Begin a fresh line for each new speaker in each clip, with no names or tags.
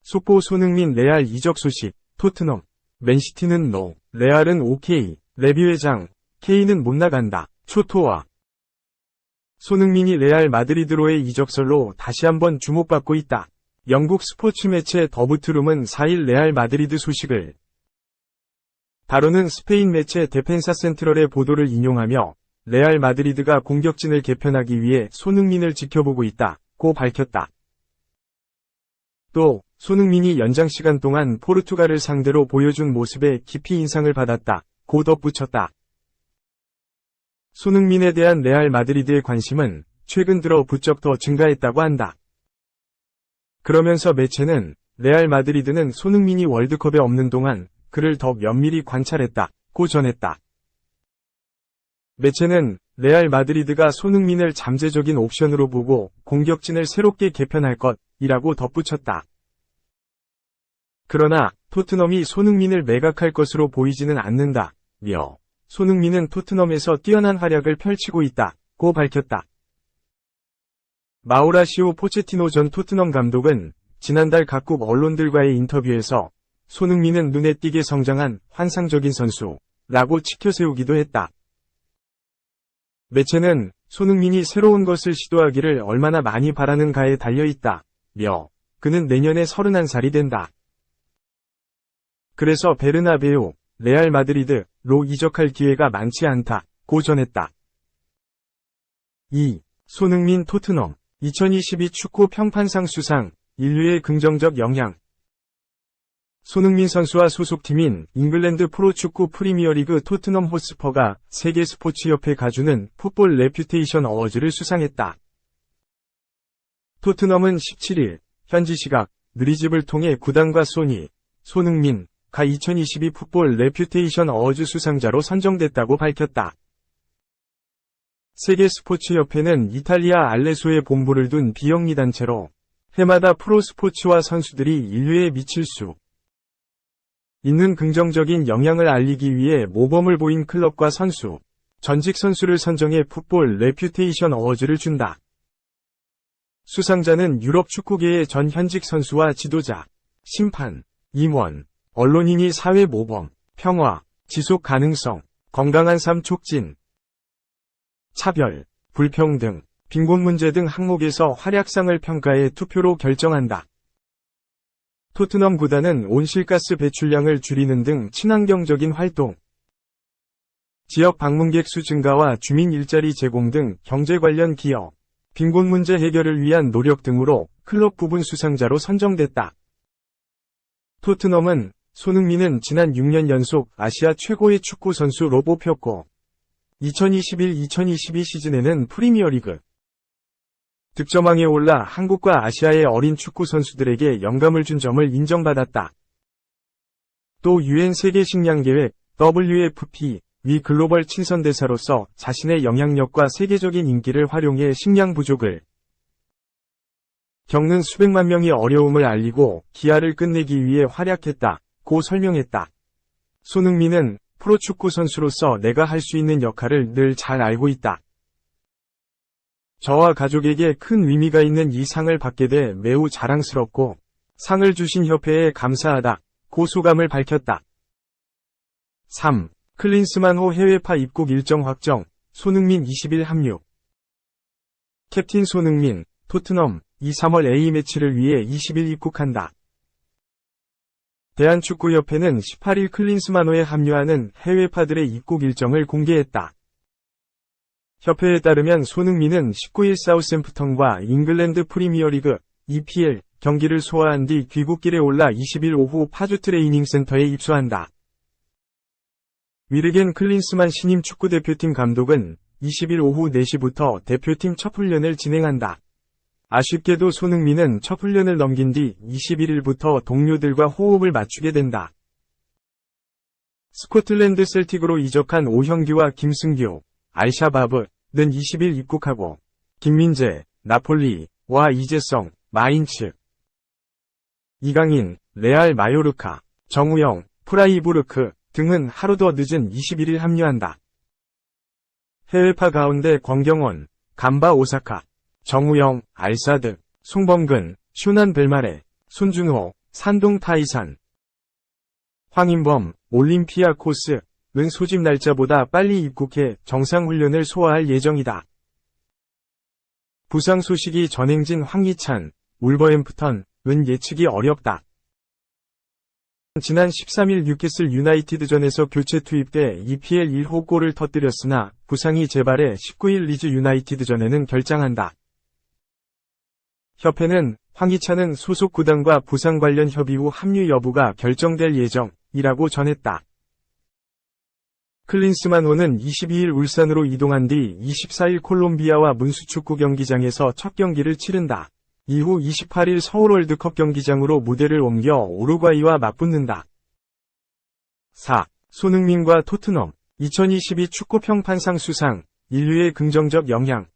속보 손흥민 레알 이적 소식, 토트넘, 맨시티는 NO, 레알은 OK, 레비 회장, K는 못 나간다, 초토화. 손흥민이 레알 마드리드로의 이적설로 다시 한번 주목받고 있다. 영국 스포츠 매체 더부트룸은 4일 레알 마드리드 소식을 다루는 스페인 매체 데펜사 센트럴의 보도를 인용하며 레알 마드리드가 공격진을 개편하기 위해 손흥민을 지켜보고 있다고 밝혔다. 또 손흥민이 연장 시간 동안 포르투갈을 상대로 보여준 모습에 깊이 인상을 받았다고 덧붙였다. 손흥민에 대한 레알 마드리드의 관심은 최근 들어 부쩍 더 증가했다고 한다. 그러면서 매체는 레알 마드리드는 손흥민이 월드컵에 없는 동안 그를 더 면밀히 관찰했다고 전했다. 매체는 레알 마드리드가 손흥민을 잠재적인 옵션으로 보고 공격진을 새롭게 개편할 것이라고 덧붙였다. 그러나 토트넘이 손흥민을 매각할 것으로 보이지는 않는다며 손흥민은 토트넘에서 뛰어난 활약을 펼치고 있다고 밝혔다. 마우라시오 포체티노 전 토트넘 감독은 지난달 각국 언론들과의 인터뷰에서 손흥민은 눈에 띄게 성장한 환상적인 선수라고 치켜세우기도 했다. 매체는 손흥민이 새로운 것을 시도하기를 얼마나 많이 바라는가에 달려있다며 그는 내년에 31살이 된다. 그래서 베르나베우, 레알 마드리드로 이적할 기회가 많지 않다고 전했다. 2. 손흥민 토트넘 2022 축구 평판상 수상, 인류의 긍정적 영향. 손흥민 선수와 소속팀인 잉글랜드 프로축구 프리미어리그 토트넘 호스퍼가 세계 스포츠협회 가주는 풋볼 레퓨테이션 어워즈를 수상했다. 토트넘은 17일 현지 시각 느리집을 통해 구단과 소니, 손흥민, 가 2022 풋볼 레퓨테이션 어워즈 수상자로 선정됐다고 밝혔다. 세계 스포츠협회는 이탈리아 알레소에 본부를 둔 비영리 단체로 해마다 프로스포츠와 선수들이 인류에 미칠 수 있는 긍정적인 영향을 알리기 위해 모범을 보인 클럽과 선수, 전직 선수를 선정해 풋볼 레퓨테이션 어워즈를 준다. 수상자는 유럽 축구계의 전 현직 선수와 지도자, 심판, 임원, 언론인이 사회 모범, 평화, 지속 가능성, 건강한 삶 촉진, 차별, 불평등, 빈곤 문제 등 항목에서 활약상을 평가해 투표로 결정한다. 토트넘 구단은 온실가스 배출량을 줄이는 등 친환경적인 활동, 지역 방문객 수 증가와 주민 일자리 제공 등 경제 관련 기여, 빈곤 문제 해결을 위한 노력 등으로 클럽 부분 수상자로 선정됐다. 토트넘은 손흥민은 지난 6년 연속 아시아 최고의 축구 선수로 뽑혔고 2021-2022 시즌에는 프리미어리그 득점왕에 올라 한국과 아시아의 어린 축구 선수들에게 영감을 준 점을 인정받았다. 또 UN 세계 식량계획 WFP 위 글로벌 친선대사로서 자신의 영향력과 세계적인 인기를 활용해 식량 부족을 겪는 수백만 명의 어려움을 알리고 기아를 끝내기 위해 활약했다고 설명했다. 손흥민은 프로축구 선수로서 내가 할 수 있는 역할을 늘 잘 알고 있다. 저와 가족에게 큰 의미가 있는 이 상을 받게 돼 매우 자랑스럽고 상을 주신 협회에 감사하다고 소감을 밝혔다. 3. 클린스만호 해외파 입국 일정 확정, 손흥민 20일 합류. 캡틴 손흥민, 토트넘, 2-3월 A매치를 위해 20일 입국한다. 대한축구협회는 18일 클린스만호에 합류하는 해외파들의 입국 일정을 공개했다. 협회에 따르면 손흥민은 19일 사우샘프턴과 잉글랜드 프리미어리그 EPL 경기를 소화한 뒤 귀국길에 올라 20일 오후 파주 트레이닝 센터에 입소한다. 위르겐 클린스만 신임 축구대표팀 감독은 20일 오후 4시부터 대표팀 첫 훈련을 진행한다. 아쉽게도 손흥민은 첫 훈련을 넘긴 뒤 21일부터 동료들과 호흡을 맞추게 된다. 스코틀랜드 셀틱으로 이적한 오형규와 김승규, 알샤바브는 20일 입국하고 김민재, 나폴리와 이재성, 마인츠, 이강인, 레알 마요르카, 정우영, 프라이부르크 등은 하루 더 늦은 21일 합류한다. 해외파 가운데 권경원, 간바 오사카, 정우영, 알사드, 송범근, 슈난 벨마레, 손준호, 산동 타이산, 황인범, 올림피아코스, 은 소집 날짜보다 빨리 입국해 정상훈련을 소화할 예정이다. 부상 소식이 전행진 황희찬, 울버햄프턴, 은 예측이 어렵다. 지난 13일 뉴캐슬 유나이티드전에서 교체 투입돼 EPL 1호 골을 터뜨렸으나 부상이 재발해 19일 리즈 유나이티드전에는 결장한다. 협회는 황희찬은 소속 구단과 부상 관련 협의 후 합류 여부가 결정될 예정이라고 전했다. 클린스만호는 22일 울산으로 이동한 뒤 24일 콜롬비아와 문수축구 경기장에서 첫 경기를 치른다. 이후 28일 서울 월드컵 경기장으로 무대를 옮겨 우루과이와 맞붙는다. 4. 손흥민과 토트넘 2022 축구 평판상 수상, 인류의 긍정적 영향.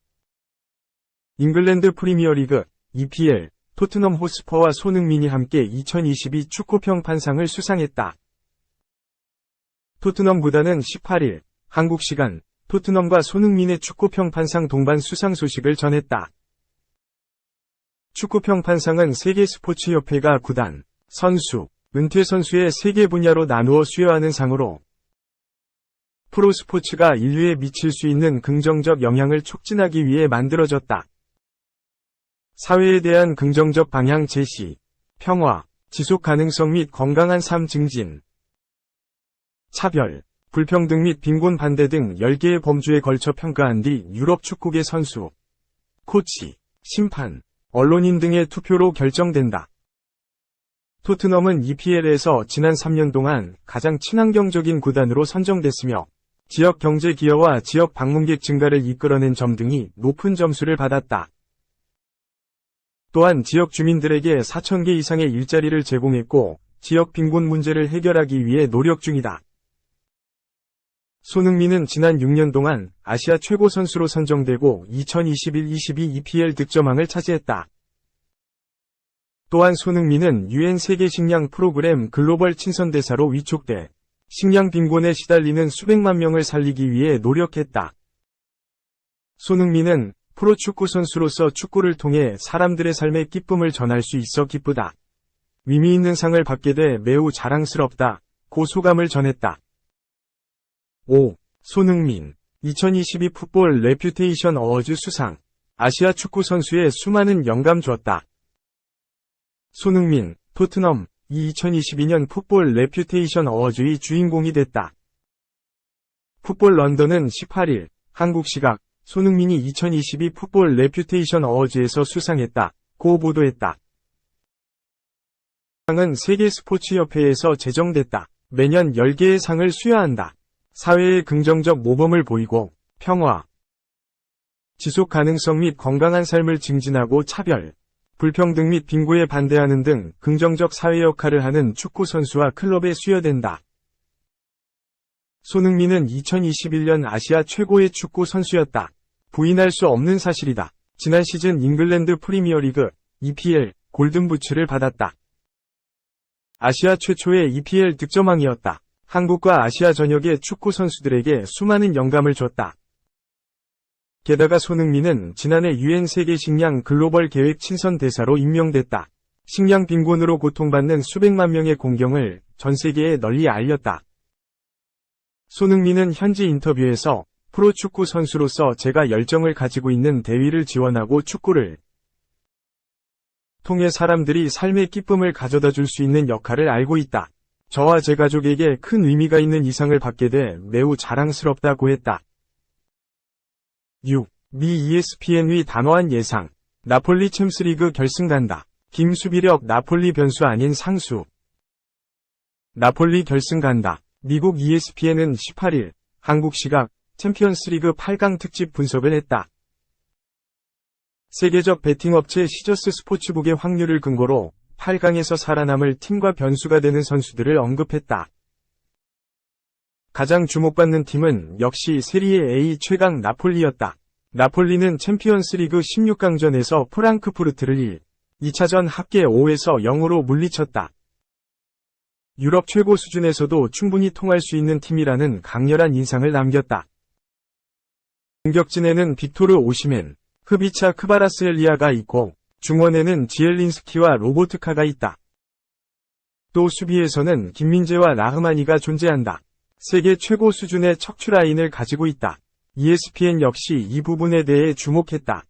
잉글랜드 프리미어리그, EPL, 토트넘 호스퍼와 손흥민이 함께 2022 축구 평판상을 수상했다. 토트넘 구단은 18일, 한국 시간, 토트넘과 손흥민의 축구평판상 동반 수상 소식을 전했다. 축구평판상은 세계스포츠협회가 구단, 선수, 은퇴 선수의 3개 분야로 나누어 수여하는 상으로 프로스포츠가 인류에 미칠 수 있는 긍정적 영향을 촉진하기 위해 만들어졌다. 사회에 대한 긍정적 방향 제시, 평화, 지속 가능성 및 건강한 삶 증진, 차별, 불평등 및 빈곤 반대 등 10개의 범주에 걸쳐 평가한 뒤 유럽 축구계 선수, 코치, 심판, 언론인 등의 투표로 결정된다. 토트넘은 EPL에서 지난 3년 동안 가장 친환경적인 구단으로 선정됐으며 지역 경제 기여와 지역 방문객 증가를 이끌어낸 점 등이 높은 점수를 받았다. 또한 지역 주민들에게 4,000개 이상의 일자리를 제공했고 지역 빈곤 문제를 해결하기 위해 노력 중이다. 손흥민은 지난 6년 동안 아시아 최고 선수로 선정되고 2021-22 EPL 득점왕을 차지했다. 또한 손흥민은 UN 세계 식량 프로그램 글로벌 친선대사로 위촉돼 식량 빈곤에 시달리는 수백만 명을 살리기 위해 노력했다. 손흥민은 프로축구 선수로서 축구를 통해 사람들의 삶의 기쁨을 전할 수 있어 기쁘다. 의미 있는 상을 받게 돼 매우 자랑스럽다. 고 소감을 전했다. 5. 손흥민 2022 풋볼 레퓨테이션 어워즈 수상. 아시아 축구 선수에 수많은 영감 주었다. 손흥민, 토트넘, 이 2022년 풋볼 레퓨테이션 어워즈의 주인공이 됐다. 풋볼 런던은 18일, 한국 시각, 손흥민이 2022 풋볼 레퓨테이션 어워즈에서 수상했다. 고 보도했다. 상은 세계 스포츠협회에서 제정됐다. 매년 10개의 상을 수여한다. 사회에 긍정적 모범을 보이고 평화, 지속 가능성 및 건강한 삶을 증진하고 차별, 불평등 및 빈곤에 반대하는 등 긍정적 사회 역할을 하는 축구 선수와 클럽에 수여된다. 손흥민은 2021년 아시아 최고의 축구 선수였다. 부인할 수 없는 사실이다. 지난 시즌 잉글랜드 프리미어리그, EPL, 골든부츠를 받았다. 아시아 최초의 EPL 득점왕이었다. 한국과 아시아 전역의 축구 선수들에게 수많은 영감을 줬다. 게다가 손흥민은 지난해 UN 세계 식량 글로벌 계획 친선 대사로 임명됐다. 식량 빈곤으로 고통받는 수백만 명의 공경을 전 세계에 널리 알렸다. 손흥민은 현지 인터뷰에서 프로축구 선수로서 제가 열정을 가지고 있는 대위를 지원하고 축구를 통해 사람들이 삶의 기쁨을 가져다 줄 수 있는 역할을 알고 있다. 저와 제 가족에게 큰 의미가 있는 이상을 받게 돼 매우 자랑스럽다고 했다. 6. 미 ESPN의 단호한 예상. 나폴리 챔스리그 결승 간다. 김수비력 나폴리 변수 아닌 상수. 나폴리 결승 간다. 미국 ESPN은 18일, 한국 시각, 챔피언스리그 8강 특집 분석을 했다. 세계적 베팅 업체 시저스 스포츠북의 확률을 근거로 8강에서 살아남을 팀과 변수가 되는 선수들을 언급했다. 가장 주목받는 팀은 역시 세리에 A 최강 나폴리였다. 나폴리는 챔피언스리그 16강전에서 프랑크푸르트를 2차전 합계 5에서 0으로 물리쳤다. 유럽 최고 수준에서도 충분히 통할 수 있는 팀이라는 강렬한 인상을 남겼다. 공격진에는 빅토르 오시멘, 흡이차 크바라스엘리아가 있고 중원에는 지엘린스키와 로보트카가 있다. 또 수비에서는 김민재와 라흐마니가 존재한다. 세계 최고 수준의 척추 라인을 가지고 있다. ESPN 역시 이 부분에 대해 주목했다.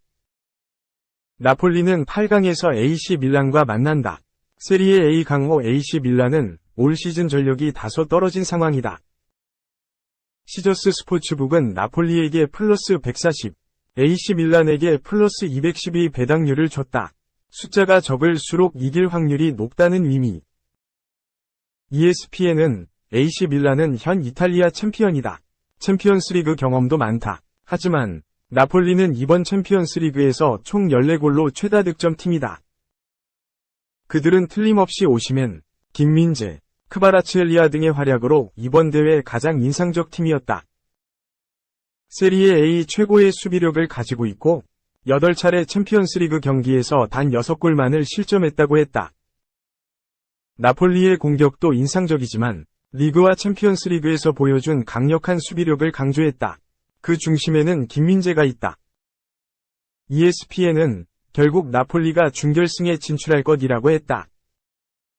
나폴리는 8강에서 AC 밀란과 만난다. 세리에 A 강호 AC 밀란은 올 시즌 전력이 다소 떨어진 상황이다. 시저스 스포츠북은 나폴리에게 플러스 140, AC 밀란에게 플러스 212 배당률을 줬다. 숫자가 적을수록 이길 확률이 높다는 의미. ESPN은 AC 밀란은 현 이탈리아 챔피언이다. 챔피언스리그 경험도 많다. 하지만 나폴리는 이번 챔피언스리그에서 총 14골로 최다 득점 팀이다. 그들은 틀림없이 오시멘, 김민재, 크바라츠엘리아 등의 활약으로 이번 대회 가장 인상적 팀이었다. 세리에 A 최고의 수비력을 가지고 있고 8차례 챔피언스리그 경기에서 단 6골만을 실점했다고 했다. 나폴리의 공격도 인상적이지만 리그와 챔피언스리그에서 보여준 강력한 수비력을 강조했다. 그 중심에는 김민재가 있다. ESPN은 결국 나폴리가 준결승에 진출할 것이라고 했다.